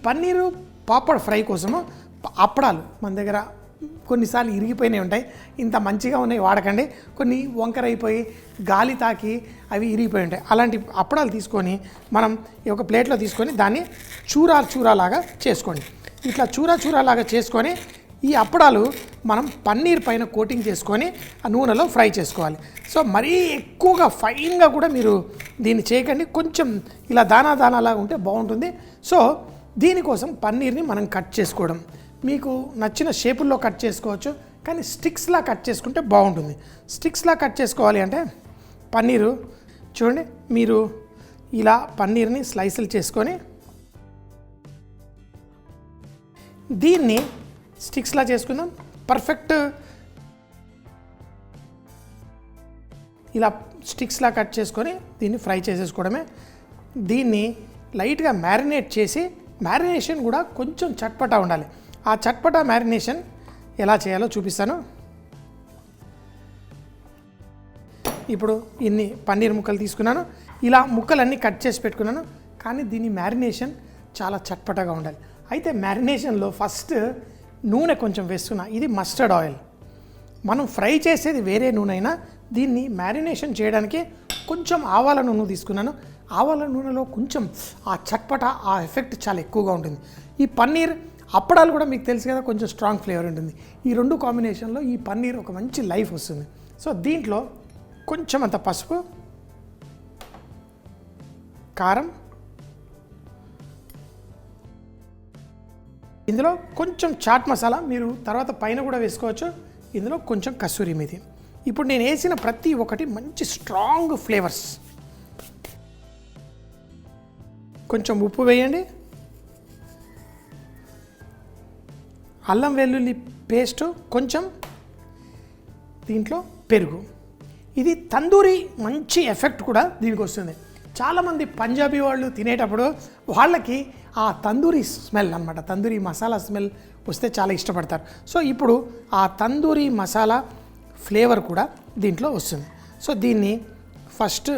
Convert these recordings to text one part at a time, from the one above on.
Paneer papad fry కోసము అప్పడాలు మన దగ్గర కొన్నిసార్లు ఇరిగిపోయినవి ఉంటాయి, ఇంత మంచిగా ఉన్నాయి వాడకండి. కొన్ని వంకర అయిపోయి గాలి తాకి అవి ఇరిగిపోయి ఉంటాయి. అలాంటి అప్పడాలు తీసుకొని మనం ఒక ప్లేట్లో తీసుకొని దాన్ని చూరాలాగా చేసుకోండి. ఇట్లా చూరాలాగా చేసుకొని ఈ అప్పడాలు మనం పన్నీర్ పైన కోటింగ్ చేసుకొని ఆ నూనెలో ఫ్రై చేసుకోవాలి. సో మరీ ఎక్కువగా ఫైన్గా కూడా మీరు దీన్ని చేయకండి, కొంచెం ఇలా దానాలాగా ఉంటే బాగుంటుంది. సో దీనికోసం పన్నీర్ని మనం కట్ చేసుకోవడం, మీకు నచ్చిన షేపుల్లో కట్ చేసుకోవచ్చు, కానీ స్టిక్స్లా కట్ చేసుకుంటే బాగుంటుంది. స్టిక్స్లా కట్ చేసుకోవాలి అంటే పన్నీరు చూడండి, మీరు ఇలా పన్నీర్ని స్లైసులు చేసుకొని దీన్ని స్టిక్స్లా చేసుకుందాం. పర్ఫెక్ట్ ఇలా స్టిక్స్లా కట్ చేసుకొని దీన్ని ఫ్రై చేసేసుకోవడమే. దీన్ని లైట్గా మ్యారినేట్ చేసి, మ్యారినేషన్ కూడా కొంచెం చట్పటా ఉండాలి. ఆ చట్పటా మ్యారినేషన్ ఎలా చేయాలో చూపిస్తాను. ఇప్పుడు ఇన్ని పన్నీర్ ముక్కలు తీసుకున్నాను, ఇలా ముక్కలన్నీ కట్ చేసి పెట్టుకున్నాను. కానీ దీని మ్యారినేషన్ చాలా చట్పటగా ఉండాలి. అయితే మ్యారినేషన్లో ఫస్ట్ నూనె కొంచెం వేస్తున్నా. ఇది మస్టర్డ్ ఆయిల్. మనం ఫ్రై చేసేది వేరే నూనె అయినా దీన్ని మ్యారినేషన్ చేయడానికి కొంచెం ఆవాల నూనె తీసుకున్నాను. ఆవాల నూనెలో కొంచెం ఆ చట్పట, ఆ ఎఫెక్ట్ చాలా ఎక్కువగా ఉంటుంది. ఈ పన్నీర్ అప్పడాలు కూడా మీకు తెలుసు కదా, కొంచెం స్ట్రాంగ్ ఫ్లేవర్ ఉంటుంది. ఈ రెండు కాంబినేషన్లో ఈ పన్నీర్ ఒక మంచి లైఫ్ వస్తుంది. సో దీంట్లో కొంచెం అంత పసుపు, కారం, ఇందులో కొంచెం చాట్ మసాలా, మీరు తర్వాత పైన కూడా వేసుకోవచ్చు. ఇందులో కొంచెం కసూరి మేతి. ఇప్పుడు నేను వేసిన ప్రతి ఒక్కటి మంచి స్ట్రాంగ్ ఫ్లేవర్స్. కొంచెం ఉప్పు వేయండి, అల్లం వెల్లుల్లి పేస్టు కొంచెం, దీంట్లో పెరుగు. ఇది తందూరి మంచి ఎఫెక్ట్ కూడా దీనికి వస్తుంది. చాలామంది పంజాబీ వాళ్ళు తినేటప్పుడు వాళ్ళకి ఆ తందూరి స్మెల్ అన్నమాట, తందూరి మసాలా స్మెల్ వస్తే చాలా ఇష్టపడతారు. సో ఇప్పుడు ఆ తందూరి మసాలా ఫ్లేవర్ కూడా దీంట్లో వస్తుంది. సో దీన్ని ఫస్ట్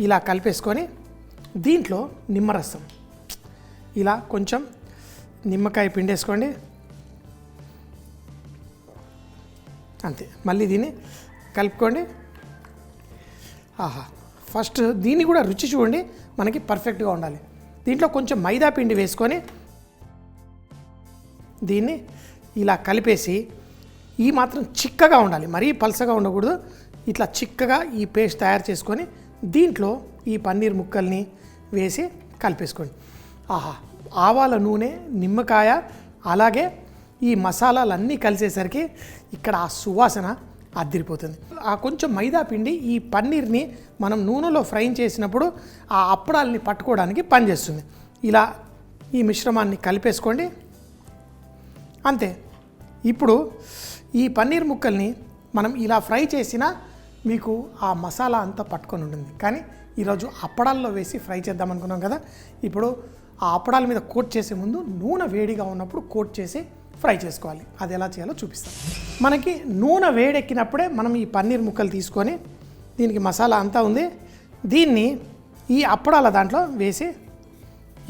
ఇలా కలిపేసుకొని దీంట్లో నిమ్మరసం, ఇలా కొంచెం నిమ్మకాయ పిండేసుకోండి, అంతే. మళ్ళీ దీన్ని కలుపుకోండి. ఆహా, ఫస్ట్ దీన్ని కూడా రుచి చూడండి, మనకి పర్ఫెక్ట్గా ఉండాలి. దీంట్లో కొంచెం మైదా పిండి వేసుకొని దీన్ని ఇలా కలిపేసి, ఈ మాత్రం చిక్కగా ఉండాలి, మరీ పలసగా ఉండకూడదు. ఇట్లా చిక్కగా ఈ పేస్ట్ తయారు చేసుకొని దీంట్లో ఈ పన్నీర్ ముక్కల్ని వేసి కలిపేసుకోండి. ఆహా, ఆవాల నూనె, నిమ్మకాయ, అలాగే ఈ మసాలాలన్నీ కలిసేసరికి ఇక్కడ ఆ సువాసన అద్దిరిపోతుంది. ఆ కొంచెం మైదా పిండి ఈ పన్నీర్ని మనం నూనెలో ఫ్రై చేసినప్పుడు ఆ అప్పడాలని పట్టుకోవడానికి పనిచేస్తుంది. ఇలా ఈ మిశ్రమాన్ని కలిపేసుకోండి, అంతే. ఇప్పుడు ఈ పన్నీర్ ముక్కల్ని మనం ఇలా ఫ్రై చేసినా మీకు ఆ మసాలా అంతా పట్టుకొని ఉంటుంది. కానీ ఈరోజు అప్పడాల్లో వేసి ఫ్రై చేద్దాం అనుకున్నాం కదా, ఇప్పుడు ఆ అప్పడాల మీద కోట్ చేసే ముందు నూనె వేడిగా ఉన్నప్పుడు కోట్ చేసి ఫ్రై చేసుకోవాలి. అది ఎలా చేయాలో చూపిస్తాం. మనకి నూనె వేడెక్కినప్పుడే మనం ఈ పన్నీర్ ముక్కలు తీసుకొని, దీనికి మసాలా అంతా ఉంది, దీన్ని ఈ అప్పడాల దాంట్లో వేసి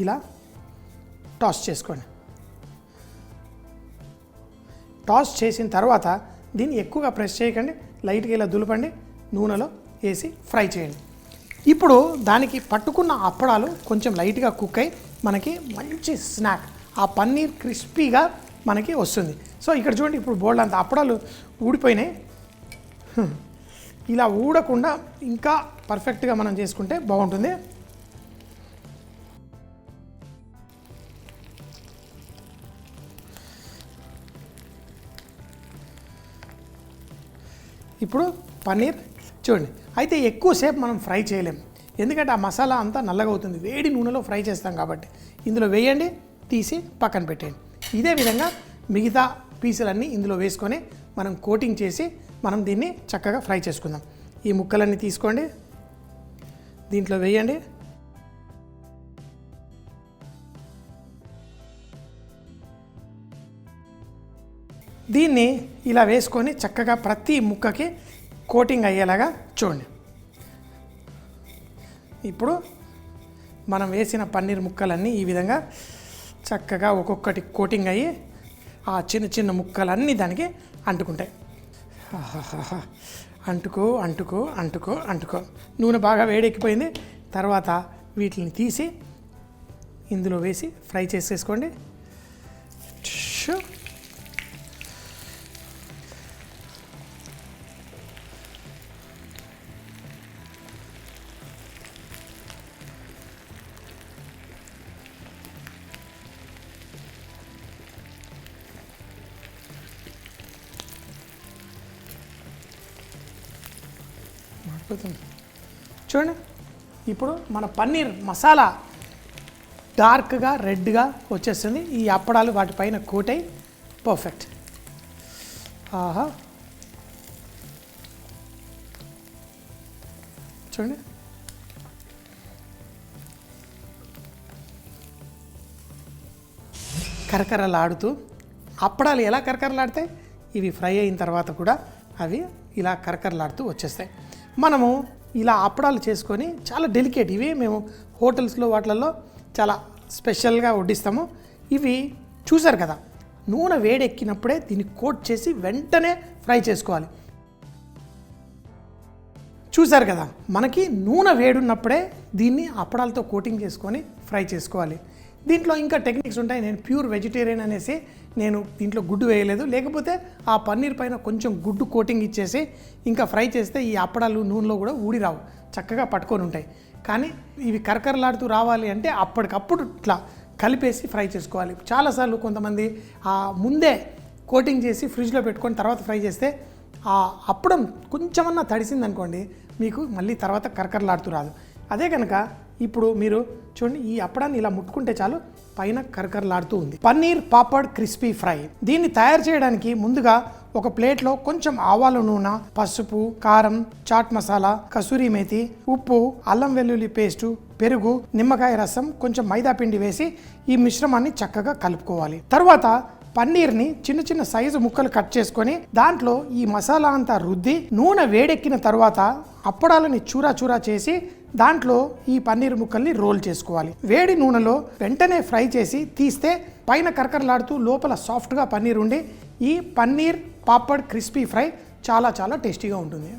ఇలా టాస్ చేసుకోండి. టాస్ చేసిన తర్వాత దీన్ని ఎక్కువగా ప్రెస్ చేయకండి, లైట్గా ఇలా దులపండి, నూనెలో వేసి ఫ్రై చేయండి. ఇప్పుడు దానికి పట్టుకున్న అప్పడాలు కొంచెం లైట్గా కుక్ అయి మనకి మంచి స్నాక్, ఆ పన్నీర్ క్రిస్పీగా మనకి వస్తుంది. సో ఇక్కడ చూడండి, ఇప్పుడు బోల్డ్ అంత అప్పడాలు ఊడిపోయినాయి. ఇలా ఊడకుండా ఇంకా పర్ఫెక్ట్గా మనం చేసుకుంటే బాగుంటుంది. ఇప్పుడు పన్నీర్ చూడండి, అయితే ఎక్కువసేపు మనం ఫ్రై చేయలేం, ఎందుకంటే ఆ మసాలా అంతా నల్లగా అవుతుంది. వేడి నూనెలో ఫ్రై చేస్తాం కాబట్టి ఇందులో వేయండి, తీసి పక్కన పెట్టేయండి. ఇదే విధంగా మిగతా పీసులన్నీ ఇందులో వేసుకొని మనం కోటింగ్ చేసి మనం దీన్ని చక్కగా ఫ్రై చేసుకుందాం. ఈ ముక్కలన్నీ తీసుకోండి, దీంట్లో వేయండి, దీన్ని ఇలా వేసుకొని చక్కగా ప్రతి ముక్కకి కోటింగ్ అయ్యేలాగా చూడండి. ఇప్పుడు మనం వేసిన పన్నీర్ ముక్కలన్నీ ఈ విధంగా చక్కగా ఒక్కొక్కటి కోటింగ్ అయ్యి ఆ చిన్న చిన్న ముక్కలన్నీ దానికి అంటుకుంటాయి. ఆహాహా. అంటుకో అంటుకో అంటుకో అంటుకో. నూనె బాగా వేడెక్కిపోయింది. తర్వాత వీటిని తీసి ఇందులో వేసి ఫ్రై చేసేసుకోండి. చూడండి, ఇప్పుడు మన పన్నీర్ మసాలా డార్క్గా రెడ్గా వచ్చేస్తుంది. ఈ అప్పడాలు వాటిపైన కోట్ అయి పర్ఫెక్ట్. ఆహా, చూడండి. కరకరలాడుతూ అప్పడాలు ఎలా కరకరలాడతాయి, ఇవి ఫ్రై అయిన తర్వాత కూడా అవి ఇలా కరకరలాడుతూ వచ్చేస్తాయి. మనము ఇలా అప్పడాలు చేసుకొని చాలా డెలికేట్, ఇవి మేము హోటల్స్లో వాటిల్లో చాలా స్పెషల్గా వడ్డిస్తాము. ఇవి చూసారు కదా, నూనె వేడెక్కినప్పుడే దీన్ని కోట్ చేసి వెంటనే ఫ్రై చేసుకోవాలి. చూసారు కదా, మనకి నూనె వేడున్నప్పుడే దీన్ని అప్పడాలతో కోటింగ్ చేసుకొని ఫ్రై చేసుకోవాలి. దీంట్లో ఇంకా టెక్నిక్స్ ఉంటాయి. నేను ప్యూర్ వెజిటేరియన్ అనేసి నేను దీంట్లో గుడ్డు వేయలేదు. లేకపోతే ఆ పన్నీర్ పైన కొంచెం గుడ్డు కోటింగ్ ఇచ్చేసి ఇంకా ఫ్రై చేస్తే ఈ అప్పడాలు నూనెలో కూడా ఊడి రావు, చక్కగా పట్టుకొని ఉంటాయి. కానీ ఇవి కరకరలాడుతూ రావాలి అంటే అప్పటికప్పుడు ఇట్లా కలిపేసి ఫ్రై చేసుకోవాలి. చాలాసార్లు కొంతమంది ముందే కోటింగ్ చేసి ఫ్రిడ్జ్లో పెట్టుకొని తర్వాత ఫ్రై చేస్తే ఆ అప్పడం కొంచెమన్నా తడిసిందనుకోండి, మీకు మళ్ళీ తర్వాత కరకరలాడుతూ రాదు. అదే కనుక ఇప్పుడు మీరు చూడండి, ఈ అప్పడాన్ని ఇలా ముట్టుకుంటే చాలు పైన కరకరలాడుతూ ఉంది. Paneer papad crispy fry. దీన్ని తయారు చేయడానికి ముందుగా ఒక ప్లేట్లో కొంచెం ఆవాల నూనె, పసుపు, కారం, చాట్ మసాలా, కసూరి మేతి, ఉప్పు, అల్లం వెల్లుల్లి పేస్టు, పెరుగు, నిమ్మకాయ రసం, కొంచెం మైదా పిండి వేసి ఈ మిశ్రమాన్ని చక్కగా కలుపుకోవాలి. తర్వాత పన్నీర్ని చిన్న చిన్న సైజు ముక్కలు కట్ చేసుకొని దాంట్లో ఈ మసాలా అంతా రుద్ది నూనె వేడెక్కిన తర్వాత అప్పడాలని చూరా చూరా చేసి దాంట్లో ఈ పన్నీర్ ముక్కల్ని రోల్ చేసుకోవాలి. వేడి నూనెలో వెంటనే ఫ్రై చేసి తీస్తే పైన కరకరలాడుతూ లోపల సాఫ్ట్గా పన్నీర్ ఉండి ఈ పన్నీర్ పాపడ్ క్రిస్పీ ఫ్రై చాలా చాలా టేస్టీగా ఉంటుంది.